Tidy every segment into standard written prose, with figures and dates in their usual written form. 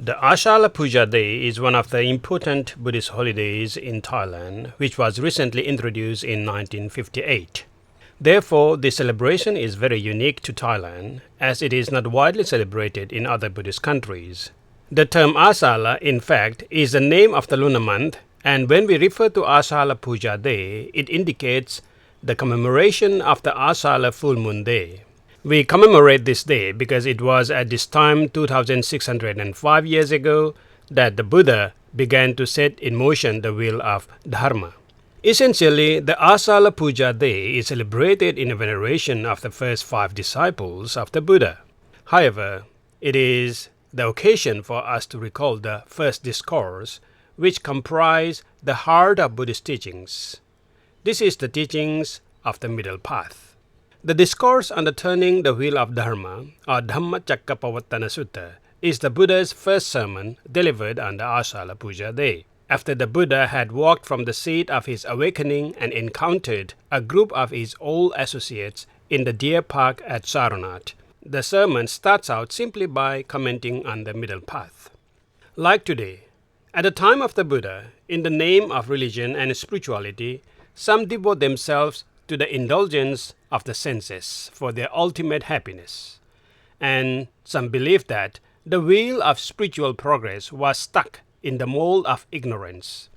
The Asalha Puja Day is one of the important Buddhist holidays in Thailand, which was recently introduced in 1958. Therefore, this celebration is very unique to Thailand, as it is not widely celebrated in other Buddhist countries. The term Asalha, in fact, is the name of the lunar month, and when we refer to Asalha Puja Day, it indicates the commemoration of the Asalha full moon day. We commemorate this day because it was at this time 2605 years ago that the Buddha began to set in motion the wheel of Dharma. Essentially, the Asalha Puja Day is celebrated in veneration of the first 5 disciples of the Buddha. However, it is the occasion for us to recall the first discourse, which comprise the heart of Buddhist teachings. This is the teachings of the middle path. The discourse on the turning the wheel of Dharma, or Dhammacakkapavattana sutta, is the Buddha's first sermon delivered on the Asalha Puja Day. After the Buddha had walked from the seat of his awakening and encountered a group of his old associates in the deer park at Sarnath, the sermon starts out simply by commenting on the middle path. Like today, at the time of the Buddha, in the name of religion and spirituality, some devote themselves to the indulgence of the senses for their ultimate happiness. And some believe that the wheel of spiritual progress was stuck in the mold of ignorance.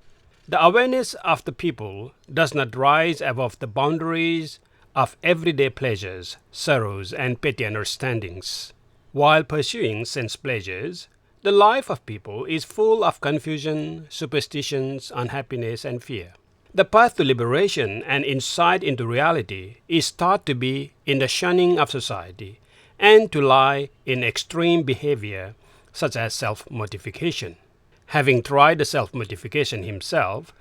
The awareness of the people does not rise above the boundaries of everyday pleasures, sorrows, and petty understandings. While pursuing sense pleasures, the life of people is full of confusion, superstitions, unhappiness, and fear. The path to liberation and insight into reality is thought to be in the shunning of society and to lie in extreme behavior such as self-mortification. Having tried the self-mortification himself,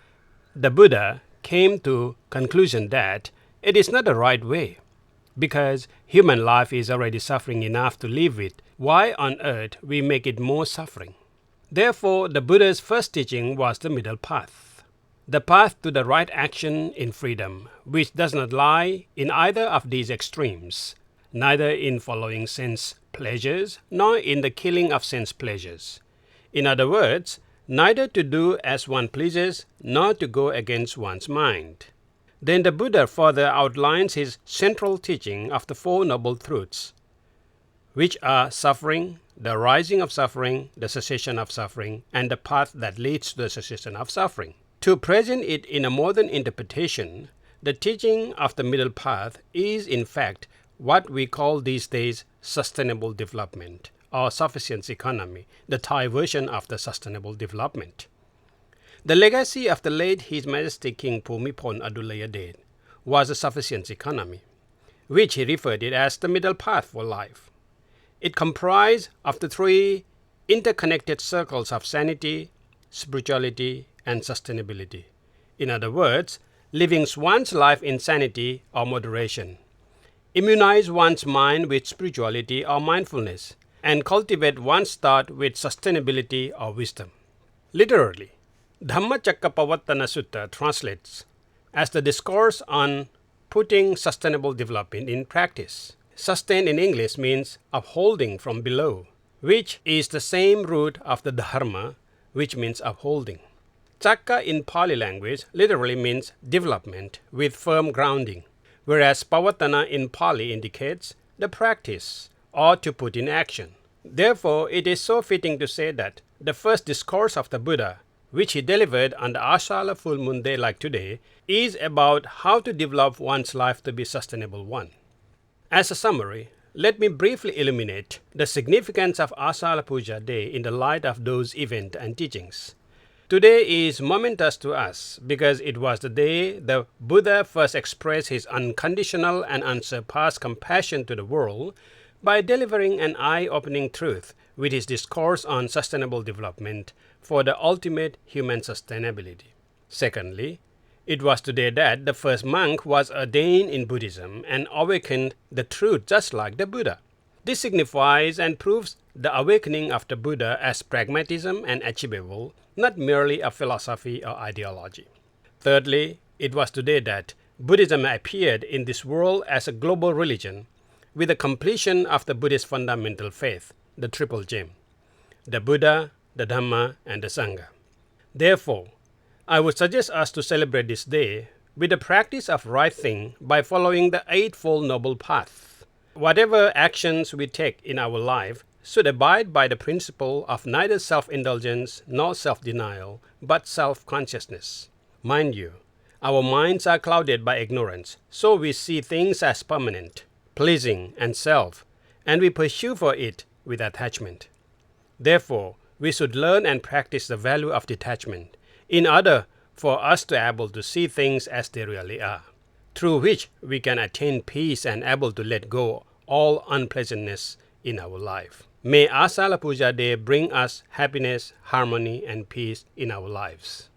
the Buddha came to conclusion that it is not the right way, because human life is already suffering enough to live with. Why on earth we make it more suffering? Therefore, the Buddha's first teaching was the middle path. The path to the right action in freedom, which does not lie in either of these extremes, neither in following sense pleasures, nor in the killing of sense pleasures. In other words, neither to do as one pleases, nor to go against one's mind. Then the Buddha further outlines his central teaching of the 4 noble truths, which are suffering, the arising of suffering, the cessation of suffering, and the path that leads to the cessation of suffering. To present it in a modern interpretation, the teaching of the middle path is in fact what we call these days sustainable development or sufficiency economy, the Thai version of the sustainable development. The legacy of the late His Majesty King Bhumibol Adulyadej was a sufficiency economy, which he referred it as the middle path for life. It comprised of the 3 interconnected circles of sanity, spirituality, and sustainability. In other words, living one's life in sanity or moderation, immunize one's mind with spirituality or mindfulness, and cultivate one's thought with sustainability or wisdom. Literally, Dhammacakkapavattana sutta translates as the discourse on putting sustainable development in practice. Sustain in English means upholding from below, which is the same root of the dharma, which means upholding. Cakka in Pali language literally means development with firm grounding, whereas pavattana in Pali indicates the practice or to put in action. Therefore, it is so fitting to say that the first discourse of the Buddha, which he delivered on the Asalha full moon day like today, is about how to develop one's life to be a sustainable one. As a summary, let me briefly illuminate the significance of Asalha Puja Day in the light of those events and teachings. Today is momentous to us because it was the day the Buddha first expressed his unconditional and unsurpassed compassion to the world by delivering an eye-opening truth with his discourse on sustainable development for the ultimate human sustainability. Secondly, it was today that the first monk was ordained in Buddhism and awakened the truth just like the Buddha. This signifies and proves the awakening of the Buddha as pragmatism and achievable, not merely a philosophy or ideology. Thirdly, it was today that Buddhism appeared in this world as a global religion with the completion of the Buddhist fundamental faith, the Triple Gem. The Buddha, the Dhamma, and the Sangha. Therefore, I would suggest us to celebrate this day with the practice of right thing by following the Eightfold Noble Path. Whatever actions we take in our life should abide by the principle of neither self-indulgence nor self-denial, but self-consciousness. Mind you, our minds are clouded by ignorance, so we see things as permanent, pleasing, and self, and we pursue for it with attachment. Therefore, we should learn and practice the value of detachment in order for us to be able to see things as they really are, through which we can attain peace and able to let go all unpleasantness in our life. May Asalha Puja Day bring us happiness, harmony, and peace in our lives.